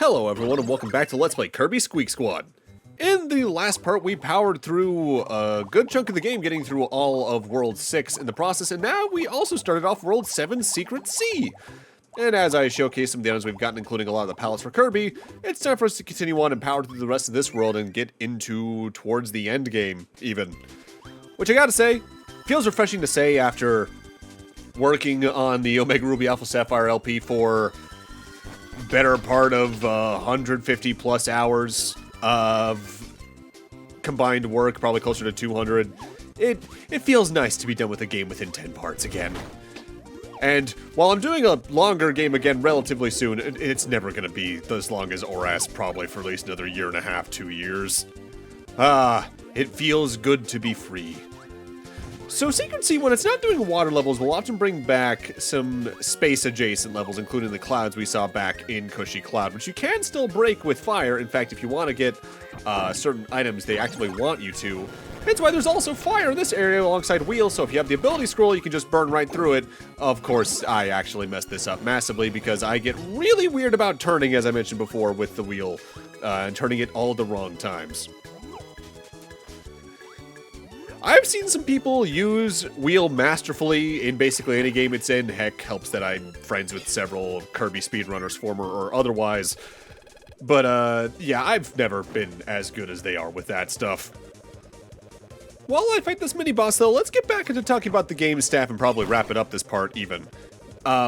Hello everyone and welcome back to Let's Play Kirby Squeak Squad. In the last part we powered through a good chunk of the game getting through all of World 6 in the process, and now we also started off World 7 Secret Sea. And as I showcased some of the items we've gotten, including a lot of the palettes for Kirby, it's time for us to continue on and power through the rest of this world and get into towards the end game, even. Which I gotta say, feels refreshing to say after working on the Omega Ruby Alpha Sapphire LP for better part of 150 plus hours of combined work, probably closer to 200. It feels nice to be done with a game within 10 parts again. And while I'm doing a longer game again relatively soon, it's never going to be as long as ORAS, probably for at least another year and a half, 2 years. It feels good to be free. So Secret Sea, when it's not doing water levels, will often bring back some space-adjacent levels, including the clouds we saw back in Cushy Cloud, which you can still break with fire. In fact, if you want to get certain items, they actively want you to. That's why there's also fire in this area alongside wheels, so if you have the ability scroll, you can just burn right through it. Of course, I actually messed this up massively because I get really weird about turning, as I mentioned before, with the wheel, and turning it all the wrong times. I've seen some people use wheel masterfully in basically any game it's in. Heck, helps that I'm friends with several Kirby speedrunners, former or otherwise. But, yeah, I've never been as good as they are with that stuff. While I fight this mini-boss, though, let's get back into talking about the game staff and probably wrap it up this part, even.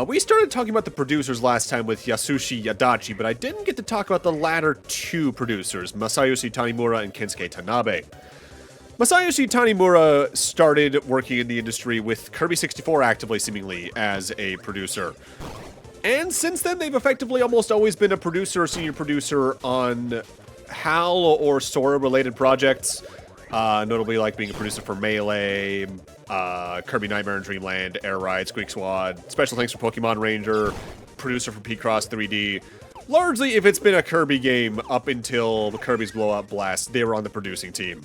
We started talking about the producers last time with Yasushi Yadachi, but I didn't get to talk about the latter two producers, Masayoshi Tanimura and Kensuke Tanabe. Masayoshi Tanimura started working in the industry with Kirby 64 actively, seemingly, as a producer. And since then, they've effectively almost always been a producer or senior producer on HAL or Sora-related projects. Notably like being a producer for Melee, Kirby Nightmare and Dreamland, Air Ride, Squeak Squad, special thanks for Pokemon Ranger, producer for P-Cross 3D. Largely, if it's been a Kirby game up until the Kirby's Blowout Blast, they were on the producing team.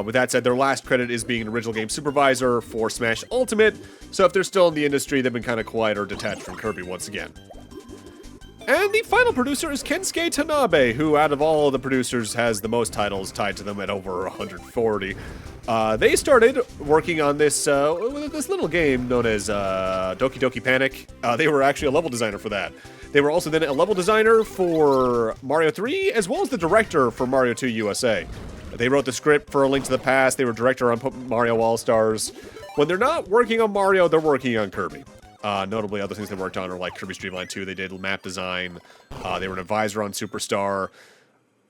With that said, their last credit is being an original game supervisor for Smash Ultimate, so if they're still in the industry, they've been kind of quiet or detached from Kirby once again. And the final producer is Kensuke Tanabe, who out of all the producers has the most titles tied to them at over 140. They started working on this little game known as Doki Doki Panic. They were actually a level designer for that. They were also then a level designer for Mario 3, as well as the director for Mario 2 USA. They wrote the script for A Link to the Past. They were director on Mario All-Stars. When they're not working on Mario, they're working on Kirby. Notably, other things they worked on are like Kirby's Dream Line 2. They did map design. They were an advisor on Superstar.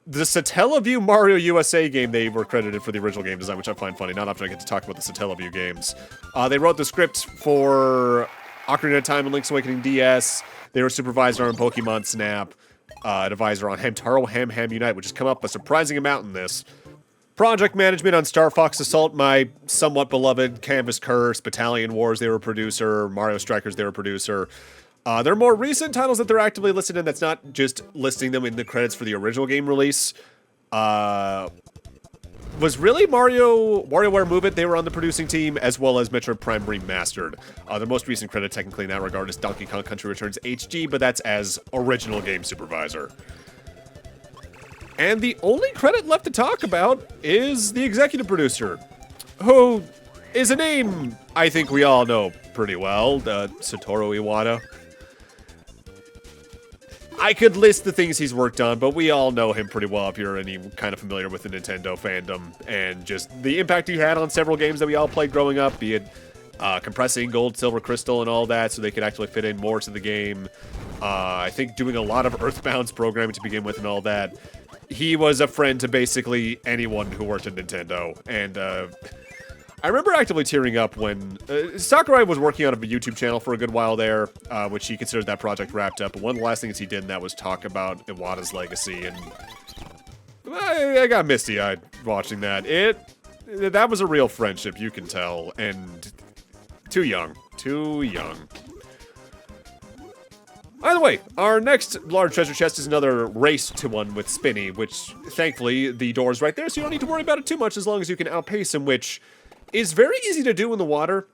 The Satellaview Mario USA game, they were credited for the original game design, which I find funny. Not often I get to talk about the Satellaview games. They wrote the script for Ocarina of Time and Link's Awakening DS. They were supervisor on Pokemon Snap. Advisor on Hamtaro Ham Ham Unite, which has come up a surprising amount in this. Project management on Star Fox Assault, my somewhat beloved Canvas Curse, Battalion Wars, they were a producer, Mario Strikers, they were a producer. Their more recent titles that they're actively listed in, that's not just listing them in the credits for the original game release, was really WarioWare Move It. They were on the producing team, as well as Metroid Prime Remastered. The most recent credit, technically in that regard, is Donkey Kong Country Returns HD, but that's as original game supervisor. And the only credit left to talk about is the executive producer, who is a name I think we all know pretty well, Satoru Iwata. I could list the things he's worked on, but we all know him pretty well if you're any kind of familiar with the Nintendo fandom, and just the impact he had on several games that we all played growing up, be it compressing Gold, Silver, Crystal, and all that, so they could actually fit in more to the game. I think doing a lot of Earthbound's programming to begin with and all that. He was a friend to basically anyone who worked at Nintendo, and I remember actively tearing up when Sakurai was working on a YouTube channel for a good while there, which he considered that project wrapped up, but one of the last things he did in that was talk about Iwata's legacy, and I got misty-eyed watching that. That was a real friendship, you can tell, and too young. Either way, our next large treasure chest is another race to one with Spinny, which, thankfully, the door's right there, so you don't need to worry about it too much as long as you can outpace him, which is very easy to do in the water.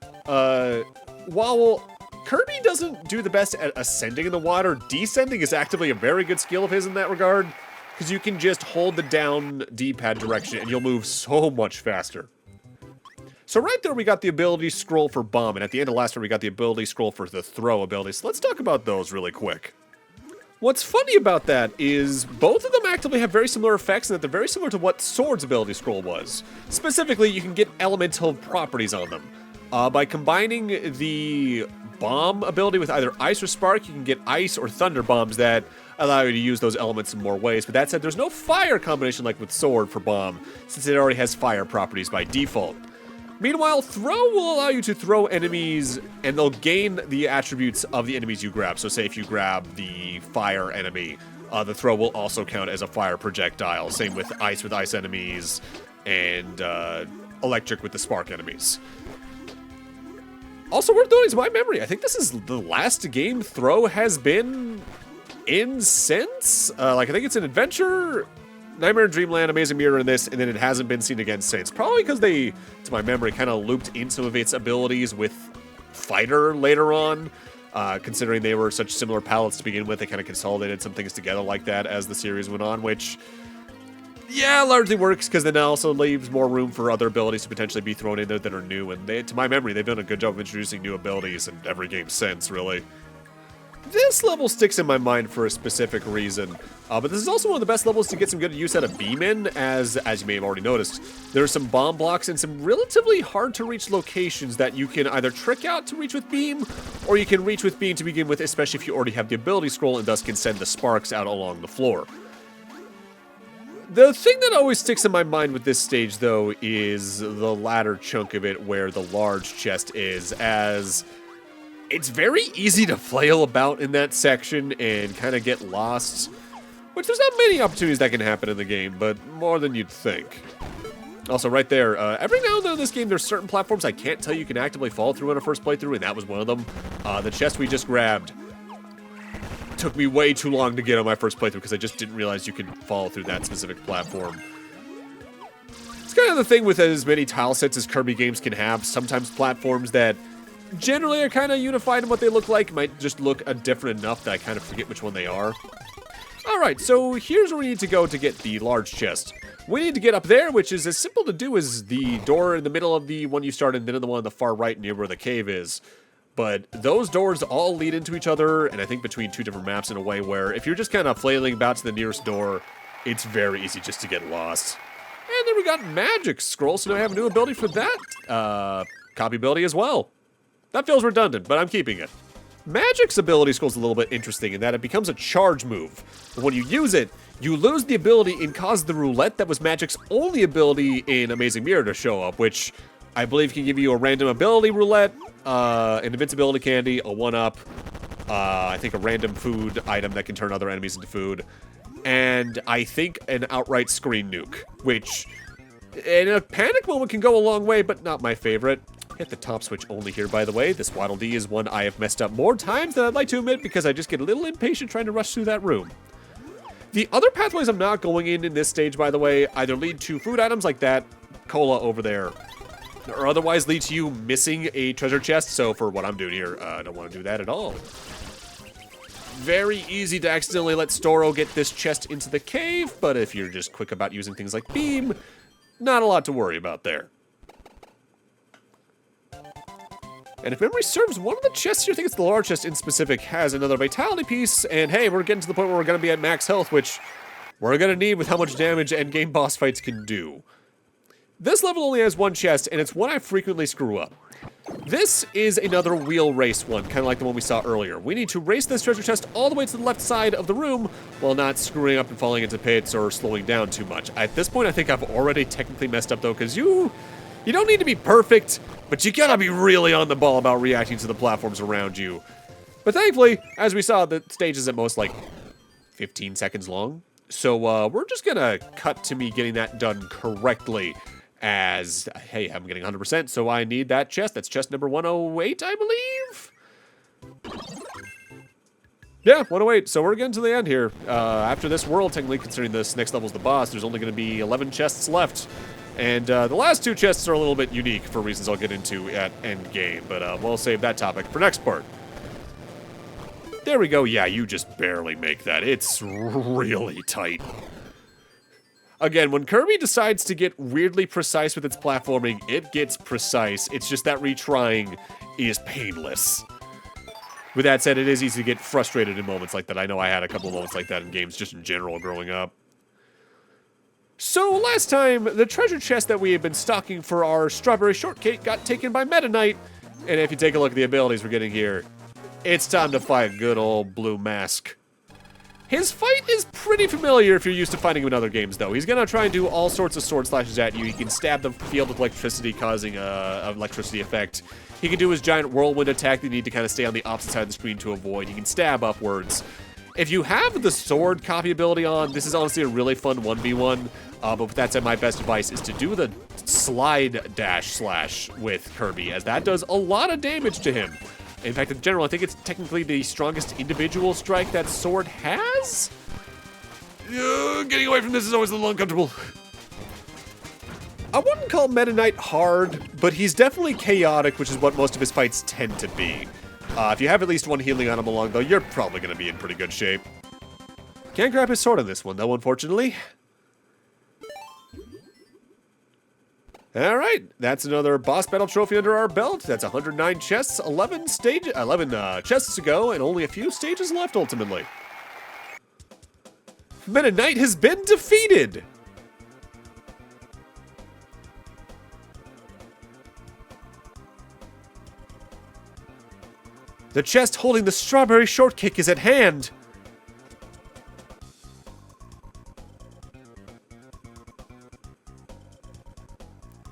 While Kirby doesn't do the best at ascending in the water. Descending is actively a very good skill of his in that regard, because you can just hold the down D-pad direction and you'll move so much faster. So right there we got the ability scroll for bomb, and at the end of last time we got the ability scroll for the throw ability. So let's talk about those really quick. What's funny about that is both of them actively have very similar effects, and that they're very similar to what Sword's ability scroll was. Specifically, you can get elemental properties on them. By combining the bomb ability with either ice or spark, you can get ice or thunder bombs that allow you to use those elements in more ways. But that said, there's no fire combination like with Sword for bomb, since it already has fire properties by default. Meanwhile, throw will allow you to throw enemies, and they'll gain the attributes of the enemies you grab. So say if you grab the fire enemy, the throw will also count as a fire projectile. Same with ice enemies, and electric with the spark enemies. Also worth noting is my memory. I think this is the last game throw has been in since. I think it's an Adventure, Nightmare in Dreamland, Amazing Mirror in this, and then it hasn't been seen again since. Probably because they, to my memory, kind of looped in some of its abilities with Fighter later on. Considering they were such similar palettes to begin with, they kind of consolidated some things together like that as the series went on, which, yeah, largely works, because then it also leaves more room for other abilities to potentially be thrown in there that are new, and they, to my memory, they've done a good job of introducing new abilities in every game since, really. This level sticks in my mind for a specific reason, but this is also one of the best levels to get some good use out of beam in, as you may have already noticed. There are some bomb blocks and some relatively hard-to-reach locations that you can either trick out to reach with beam, or you can reach with beam to begin with, especially if you already have the ability scroll and thus can send the sparks out along the floor. The thing that always sticks in my mind with this stage, though, is the latter chunk of it where the large chest is, as it's very easy to flail about in that section and kind of get lost, which there's not many opportunities that can happen in the game, but more than you'd think. Also, right there, every now and then in this game, there's certain platforms I can't tell you can actively fall through in a first playthrough, and that was one of them. The chest we just grabbed took me way too long to get on my first playthrough because I just didn't realize you could fall through that specific platform. It's kind of the thing with as many tile sets as Kirby games can have. Sometimes platforms that generally are kind of unified in what they look like might just look different enough that I kind of forget which one they are. Alright, so here's where we need to go to get the large chest. We need to get up there, which is as simple to do as the door in the middle of the one you started and then the one on the far right near where the cave is. But those doors all lead into each other, and I think between two different maps in a way where if you're just kind of flailing about to the nearest door, it's very easy just to get lost. And then we got Magic Scroll, so now I have a new ability for that copy ability as well. That feels redundant, but I'm keeping it. Magic's ability scroll is a little bit interesting in that it becomes a charge move. But when you use it, you lose the ability and cause the roulette that was Magic's only ability in Amazing Mirror to show up, which I believe can give you a random ability roulette, an invincibility candy, a 1-up, I think a random food item that can turn other enemies into food, and I think an outright screen nuke, which in a panic moment can go a long way, but not my favorite. Hit the top switch only here, by the way. This Waddle Dee is one I have messed up more times than I'd like to admit because I just get a little impatient trying to rush through that room. The other pathways I'm not going in this stage, by the way, either lead to food items like that cola over there, or otherwise lead to you missing a treasure chest. So for what I'm doing here, I don't want to do that at all. Very easy to accidentally let Storo get this chest into the cave, but if you're just quick about using things like beam, not a lot to worry about there. And if memory serves, one of the chests here, I think it's the large chest in specific, has another vitality piece, and hey, we're getting to the point where we're going to be at max health, which we're going to need with how much damage endgame boss fights can do. This level only has one chest, and it's one I frequently screw up. This is another wheel race one, kind of like the one we saw earlier. We need to race this treasure chest all the way to the left side of the room while not screwing up and falling into pits or slowing down too much. At this point, I think I've already technically messed up, though, because you don't need to be perfect, but you gotta be really on the ball about reacting to the platforms around you. But thankfully, as we saw, the stage is at most like 15 seconds long. So we're just gonna cut to me getting that done correctly as, hey, I'm getting 100%, so I need that chest. That's chest number 108, I believe? Yeah, 108. So we're getting to the end here. After this world, technically, considering this next level's the boss, there's only gonna be 11 chests left. And the last two chests are a little bit unique for reasons I'll get into at endgame, but we'll save that topic for next part. There we go. Yeah, you just barely make that. It's really tight. Again, when Kirby decides to get weirdly precise with its platforming, it gets precise. It's just that retrying is painless. With that said, it is easy to get frustrated in moments like that. I know I had a couple of moments like that in games just in general growing up. So last time, the treasure chest that we had been stocking for our strawberry shortcake got taken by Meta Knight. And if you take a look at the abilities we're getting here, it's time to fight good old Blue Mask. His fight is pretty familiar if you're used to fighting him in other games, though. He's going to try and do all sorts of sword slashes at you. He can stab the field with electricity, causing an electricity effect. He can do his giant whirlwind attack that you need to kind of stay on the opposite side of the screen to avoid. He can stab upwards. If you have the sword copy ability on, this is honestly a really fun 1v1. But with that said, my best advice is to do the slide dash slash with Kirby, as that does a lot of damage to him. In fact, in general, I think it's technically the strongest individual strike that sword has? Getting away from this is always a little uncomfortable. I wouldn't call Meta Knight hard, but he's definitely chaotic, which is what most of his fights tend to be. If you have at least one healing on him along, though, you're probably going to be in pretty good shape. Can't grab his sword on this one, though, unfortunately. Alright, that's another boss battle trophy under our belt. That's 109 chests, 11 chests to go, and only a few stages left, ultimately. Meta Knight has been defeated! The chest holding the strawberry shortcake is at hand!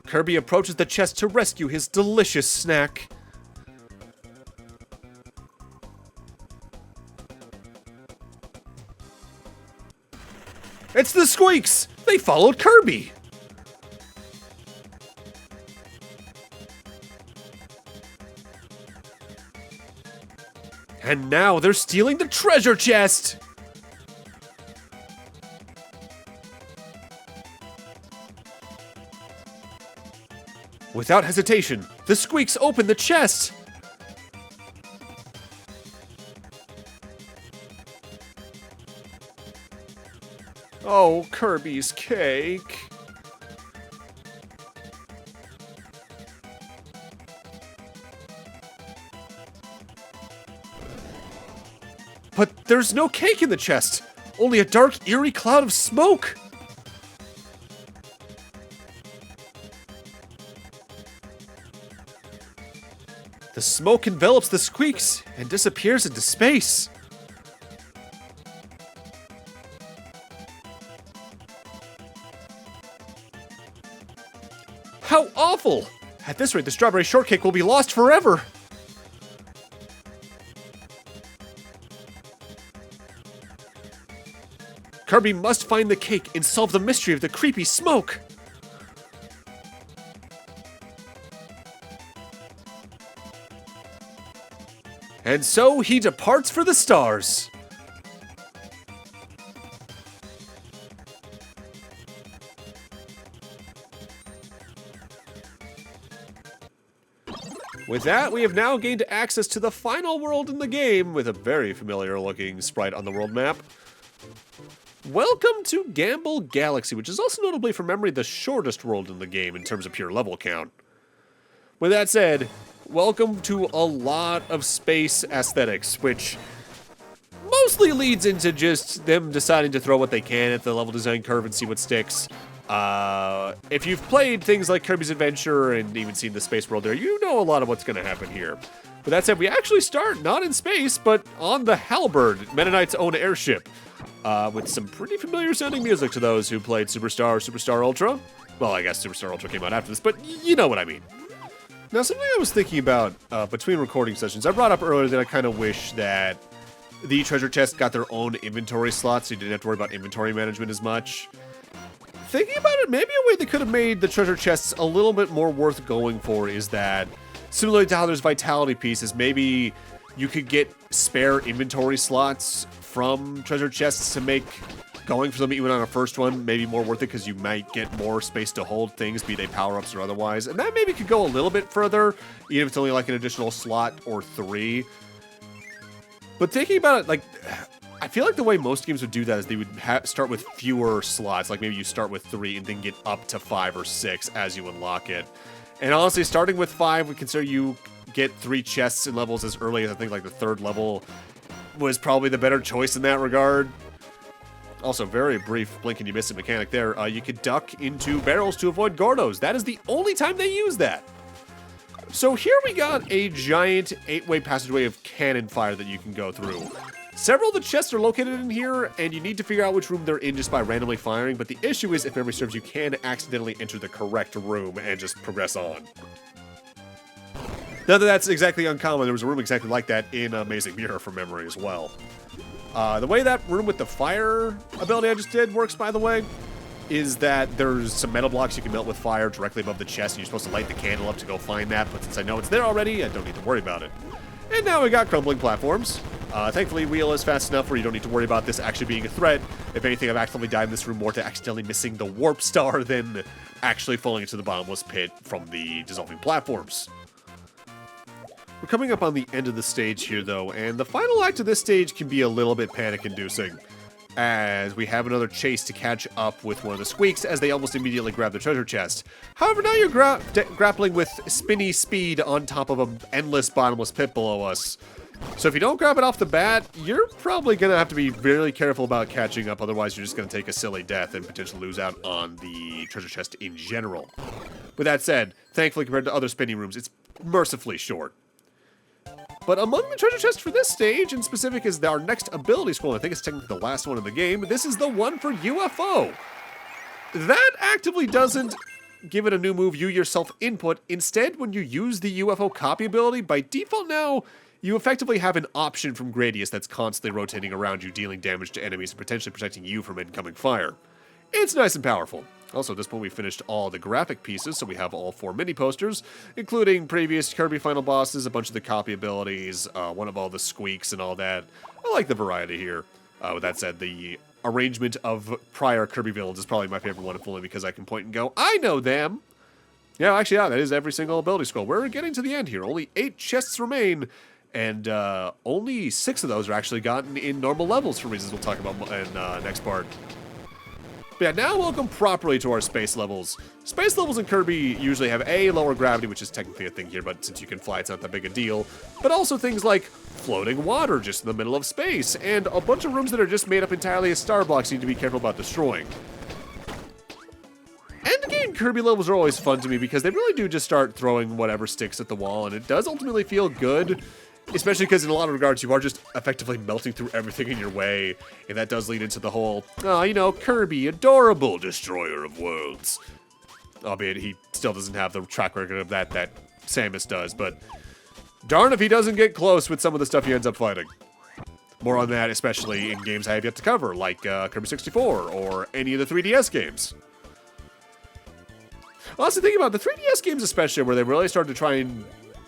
Kirby approaches the chest to rescue his delicious snack. It's the Squeaks! They followed Kirby! And now they're stealing the treasure chest! Without hesitation, the Squeaks open the chest! Oh, Kirby's cake. But there's no cake in the chest! Only a dark, eerie cloud of smoke! The smoke envelops the Squeaks and disappears into space. How awful! At this rate, the strawberry shortcake will be lost forever! Kirby must find the cake and solve the mystery of the creepy smoke! And so he departs for the stars. With that, we have now gained access to the final world in the game with a very familiar looking sprite on the world map. Welcome to Gamble Galaxy, which is also notably from memory the shortest world in the game in terms of pure level count. With that said, welcome to a lot of space aesthetics, which mostly leads into just them deciding to throw what they can at the level design curve and see what sticks. If you've played things like Kirby's Adventure and even seen the space world there, you know a lot of what's going to happen here. But that said, we actually start not in space, but on the Halberd, Meta Knight's own airship, with some pretty familiar sounding music to those who played Superstar Ultra. Well, I guess Superstar Ultra came out after this, but you know what I mean. Now, something I was thinking about between recording sessions, I brought up earlier that I kind of wish that the treasure chests got their own inventory slots, so you didn't have to worry about inventory management as much. Thinking about it, maybe a way they could have made the treasure chests a little bit more worth going for is that, similarly to how there's vitality pieces, maybe you could get spare inventory slots from treasure chests to make going for them even on a first one maybe more worth it, because you might get more space to hold things, be they power-ups or otherwise. And that maybe could go a little bit further, even if it's only like an additional slot or 3. But thinking about it, like, I feel like the way most games would do that is they would start with fewer slots. Like maybe you start with 3 and then get up to 5 or 6 as you unlock it. And honestly, starting with 5 would consider you get 3 chests and levels as early as I think like the 3rd level was probably the better choice in that regard. Also, very brief blink and you miss a mechanic there. You could duck into barrels to avoid Gordos. That is the only time they use that. So here we got a giant 8-way passageway of cannon fire that you can go through. Several of the chests are located in here, and you need to figure out which room they're in just by randomly firing, but the issue is, if memory serves, you can accidentally enter the correct room and just progress on. Now that that's exactly uncommon, there was a room exactly like that in Amazing Mirror from memory as well. The way that room with the fire ability I just did works, by the way, is that there's some metal blocks you can melt with fire directly above the chest, and you're supposed to light the candle up to go find that, but since I know it's there already, I don't need to worry about it. And now we got crumbling platforms. Thankfully, wheel is fast enough where you don't need to worry about this actually being a threat. If anything, I've accidentally died in this room more to accidentally missing the warp star than actually falling into the bottomless pit from the dissolving platforms. We're coming up on the end of the stage here, though, and the final act of this stage can be a little bit panic-inducing, as we have another chase to catch up with one of the Squeaks as they almost immediately grab the treasure chest. However, now you're grappling with spinny speed on top of an endless bottomless pit below us. So if you don't grab it off the bat, you're probably going to have to be really careful about catching up, otherwise you're just going to take a silly death and potentially lose out on the treasure chest in general. With that said, thankfully compared to other spinning rooms, it's mercifully short. But among the treasure chests for this stage, in specific, is our next ability scroll. I think it's technically the last one in the game. This is the one for UFO. That actively doesn't give it a new move you yourself input. Instead, when you use the UFO copy ability, by default now, you effectively have an option from Gradius that's constantly rotating around you, dealing damage to enemies and potentially protecting you from incoming fire. It's nice and powerful. Also, at this point, we finished all the graphic pieces, so we have all 4 mini-posters, including previous Kirby final bosses, a bunch of the copy abilities, one of all the Squeaks and all that. I like the variety here. With that said, the arrangement of prior Kirby villains is probably my favorite one, if only because I can point and go, I know them! Yeah, actually, yeah, that is every single ability scroll. We're getting to the end here. Only 8 chests remain, and only 6 of those are actually gotten in normal levels for reasons we'll talk about in next part. But yeah, now welcome properly to our space levels. Space levels in Kirby usually have A, lower gravity, which is technically a thing here, but since you can fly, it's not that big a deal. But also things like floating water just in the middle of space, and a bunch of rooms that are just made up entirely of star blocks you need to be careful about destroying. Endgame Kirby levels are always fun to me because they really do just start throwing whatever sticks at the wall, and it does ultimately feel good. Especially because in a lot of regards, you are just effectively melting through everything in your way. And that does lead into the whole, oh, you know, Kirby, adorable destroyer of worlds. Albeit he still doesn't have the track record of that Samus does. But darn if he doesn't get close with some of the stuff he ends up fighting. More on that, especially in games I have yet to cover, like Kirby 64 or any of the 3DS games. Also, think about the 3DS games especially, where they really started to try and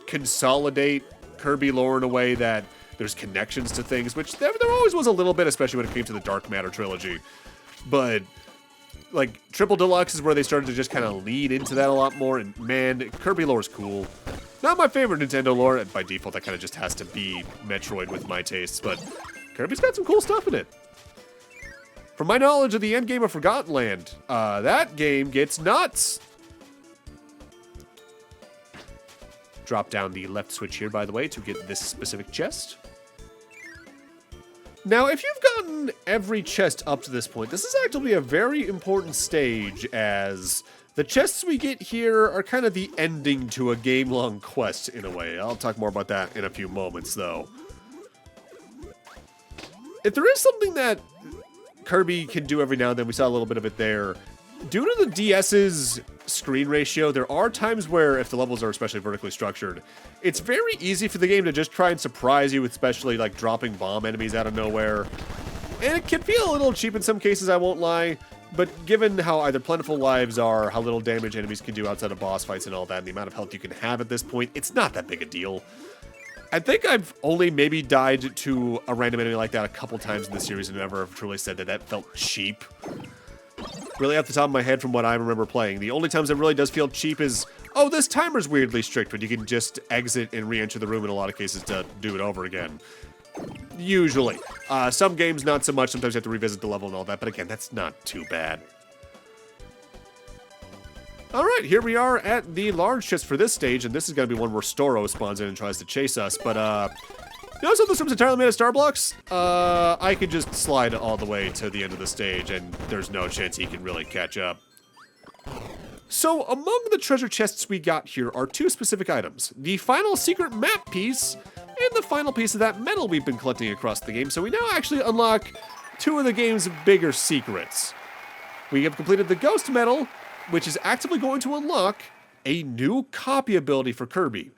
consolidate Kirby lore in a way that there's connections to things, which there always was a little bit, especially when it came to the Dark Matter trilogy. But, like, Triple Deluxe is where they started to just kind of lead into that a lot more, and man, Kirby lore is cool. Not my favorite Nintendo lore, and by default that kind of just has to be Metroid with my tastes, but Kirby's got some cool stuff in it. From my knowledge of the endgame of Forgotten Land, that game gets nuts. Drop down the left switch here, by the way, to get this specific chest. Now, if you've gotten every chest up to this point, this is actually a very important stage, as the chests we get here are kind of the ending to a game-long quest, in a way. I'll talk more about that in a few moments, though. If there is something that Kirby can do every now and then, we saw a little bit of it there. Due to the DS's screen ratio, there are times where, if the levels are especially vertically structured, it's very easy for the game to just try and surprise you, especially like dropping bomb enemies out of nowhere. And it can feel a little cheap in some cases, I won't lie, but given how either plentiful lives are, how little damage enemies can do outside of boss fights and all that, and the amount of health you can have at this point, it's not that big a deal. I think I've only maybe died to a random enemy like that a couple times in the series and never have truly said that felt cheap. Really off the top of my head from what I remember playing, the only times it really does feel cheap is, oh, this timer's weirdly strict, but you can just exit and re-enter the room in a lot of cases to do it over again. Usually. Some games, not so much. Sometimes you have to revisit the level and all that, but again, that's not too bad. Alright, here we are at the large chest for this stage, and this is going to be one where Storo spawns in and tries to chase us, but, you know, so this room's entirely made of star blocks? I could just slide all the way to the end of the stage, and there's no chance he can really catch up. So, among the treasure chests we got here are two specific items. The final secret map piece, and the final piece of that metal we've been collecting across the game, so we now actually unlock two of the game's bigger secrets. We have completed the ghost medal, which is actively going to unlock a new copy ability for Kirby.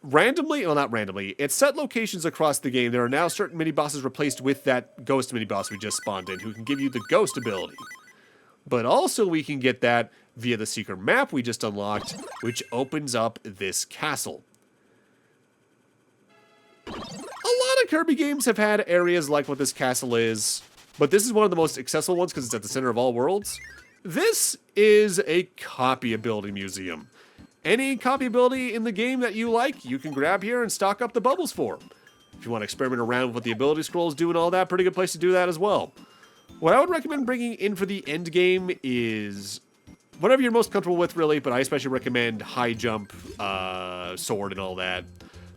Randomly, well not randomly, at set locations across the game, there are now certain mini-bosses replaced with that ghost mini-boss we just spawned in, who can give you the ghost ability. But also we can get that via the secret map we just unlocked, which opens up this castle. A lot of Kirby games have had areas like what this castle is, but this is one of the most accessible ones because it's at the center of all worlds. This is a copy ability museum. Any copy ability in the game that you like, you can grab here and stock up the bubbles for. If you want to experiment around with what the ability scrolls do and all that, pretty good place to do that as well. What I would recommend bringing in for the end game is whatever you're most comfortable with, really, but I especially recommend high jump, sword, and all that.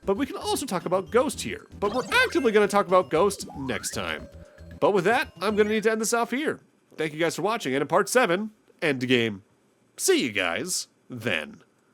But we can also talk about Ghost here. But we're actively going to talk about Ghost next time. But with that, I'm going to need to end this off here. Thank you guys for watching, and in part 7, Endgame. See you guys then.